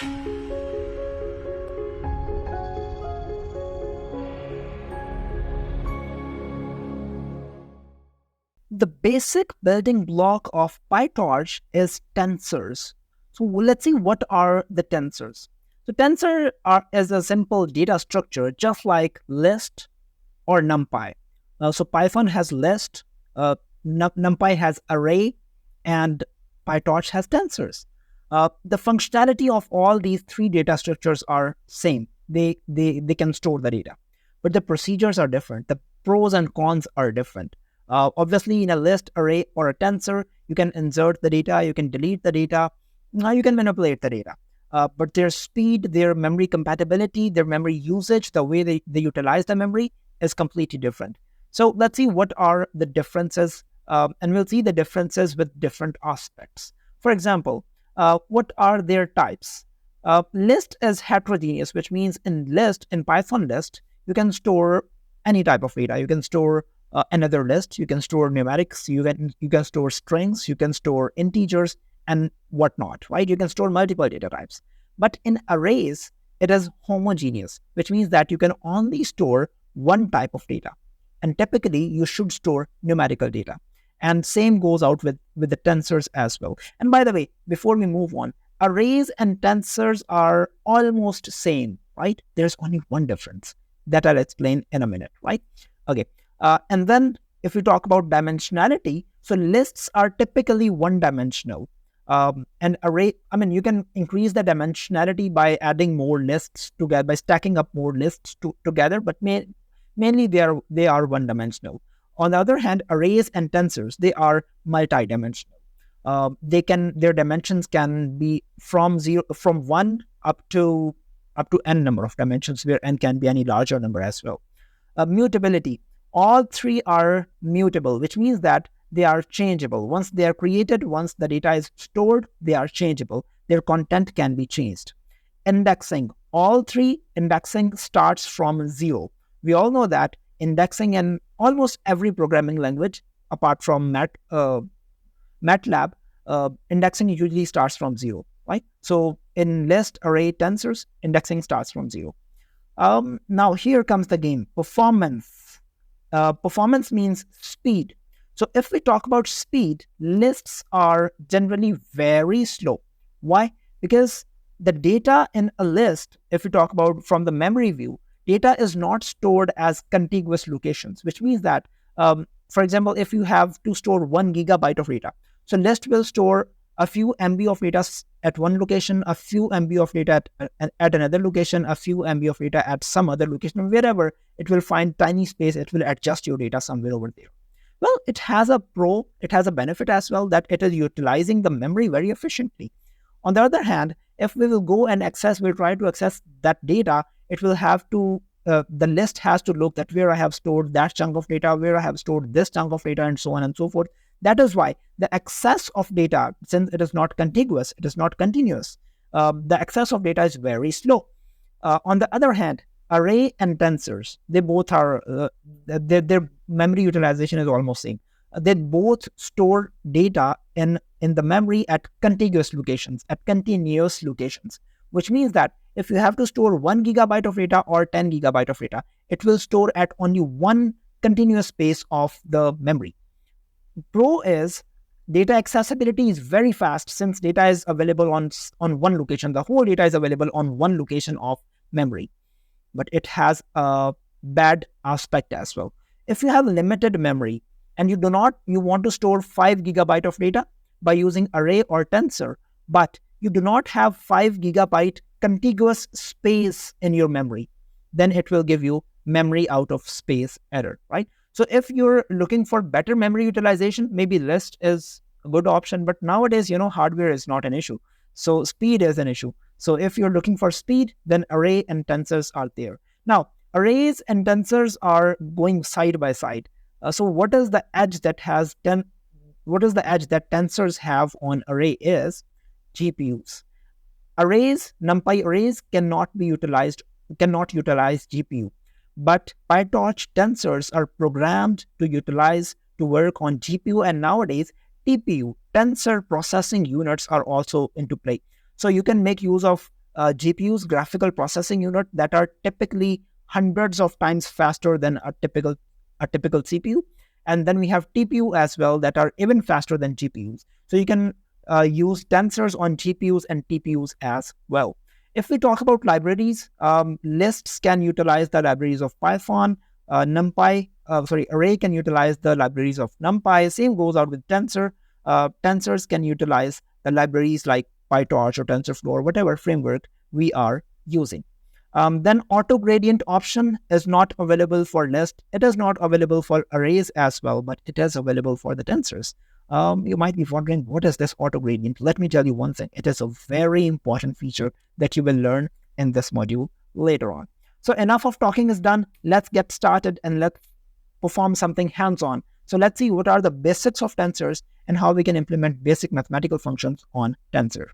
The basic building block of PyTorch is tensors. So let's see what are the tensors. So is a simple data structure just like list or NumPy. So Python has list, NumPy has array, and PyTorch has tensors. The functionality of all these three data structures are same. They can store the data, but the procedures are different. The pros and cons are different. Obviously, in a list, array, or a tensor, you can insert the data, you can delete the data, you can manipulate the data. But their speed, their memory compatibility, their memory usage, the way they utilize the memory is completely different. So let's see what are the differences, and we'll see the differences with different aspects. For example, what are their types? List is heterogeneous, which means in Python list, you can store any type of data. You can store another list, you can store numerics, you can store strings, you can store integers, and whatnot, right? You can store multiple data types. But in arrays, it is homogeneous, which means that you can only store one type of data. And typically, you should store numerical data. And same goes out with the tensors as well. And by the way, before we move on, arrays and tensors are almost same, right? There's only one difference that I'll explain in a minute, right? Okay. And then if we talk about dimensionality, so lists are typically one-dimensional. And array, you can increase the dimensionality by adding more lists together, by stacking up more lists together, but mainly they are one-dimensional. On the other hand, arrays and tensors, they are multi-dimensional. Their dimensions can be from 1 up to n number of dimensions, where n can be any larger number as well. Mutability. All three are mutable, which means that they are changeable. Once they are created, once the data is stored, they are changeable. Their content can be changed. Indexing. All three indexing starts from 0. We all know that indexing in almost every programming language, apart from MATLAB, indexing usually starts from 0, right? So in list, array, tensors, indexing starts from 0. Now here comes the game. Performance. Performance means speed. So if we talk about speed, lists are generally very slow. Why? Because the data in a list, if we talk about from the memory view, data is not stored as contiguous locations, which means that, for example, if you have to store 1 gigabyte of data, so list will store a few MB of data at one location, a few MB of data at another location, a few MB of data at some other location. Wherever it will find tiny space, it will adjust your data somewhere over there. Well, it has a benefit as well, that it is utilizing the memory very efficiently. On the other hand, if we will go and we'll try to access that data, it will have to, the list has to look that where I have stored that chunk of data, where I have stored this chunk of data, and so on and so forth. That is why the access of data, since it is not contiguous, it is not continuous, the access of data is very slow. On the other hand, array and tensors, they both are, their memory utilization is almost same. They both store data in the memory at contiguous locations, which means that if you have to store 1 gigabyte of data or 10 gigabyte of data, it will store at only one continuous space of the memory. Pro is data accessibility is very fast, since data is available on one location. The whole data is available on one location of memory. But it has a bad aspect as well. If you have limited memory and you want to store 5 gigabyte of data by using array or tensor, but you do not have 5 gigabyte contiguous space in your memory, then it will give you memory out of space error, right? So if you're looking for better memory utilization, maybe list is a good option. But nowadays, hardware is not an issue. So speed is an issue. So if you're looking for speed, then array and tensors are there. Now, arrays and tensors are going side by side. So what is the edge that tensors have on array is GPUs. NumPy arrays cannot utilize GPU. But PyTorch tensors are programmed to work on GPU, and nowadays TPU, tensor processing units, are also into play. So you can make use of GPUs, graphical processing unit, that are typically hundreds of times faster than a typical CPU. And then we have TPU as well, that are even faster than GPUs. So you can use tensors on GPUs and TPUs as well. If we talk about libraries, lists can utilize the libraries of Python, array can utilize the libraries of NumPy. Same goes out with tensor. Tensors can utilize the libraries like PyTorch or TensorFlow, whatever framework we are using. Then auto gradient option is not available for list. It is not available for arrays as well, but it is available for the tensors. You might be wondering, what is this auto gradient? Let me tell you one thing. It is a very important feature that you will learn in this module later on. So enough of talking is done. Let's get started and let's perform something hands-on. So let's see what are the basics of tensors and how we can implement basic mathematical functions on tensor.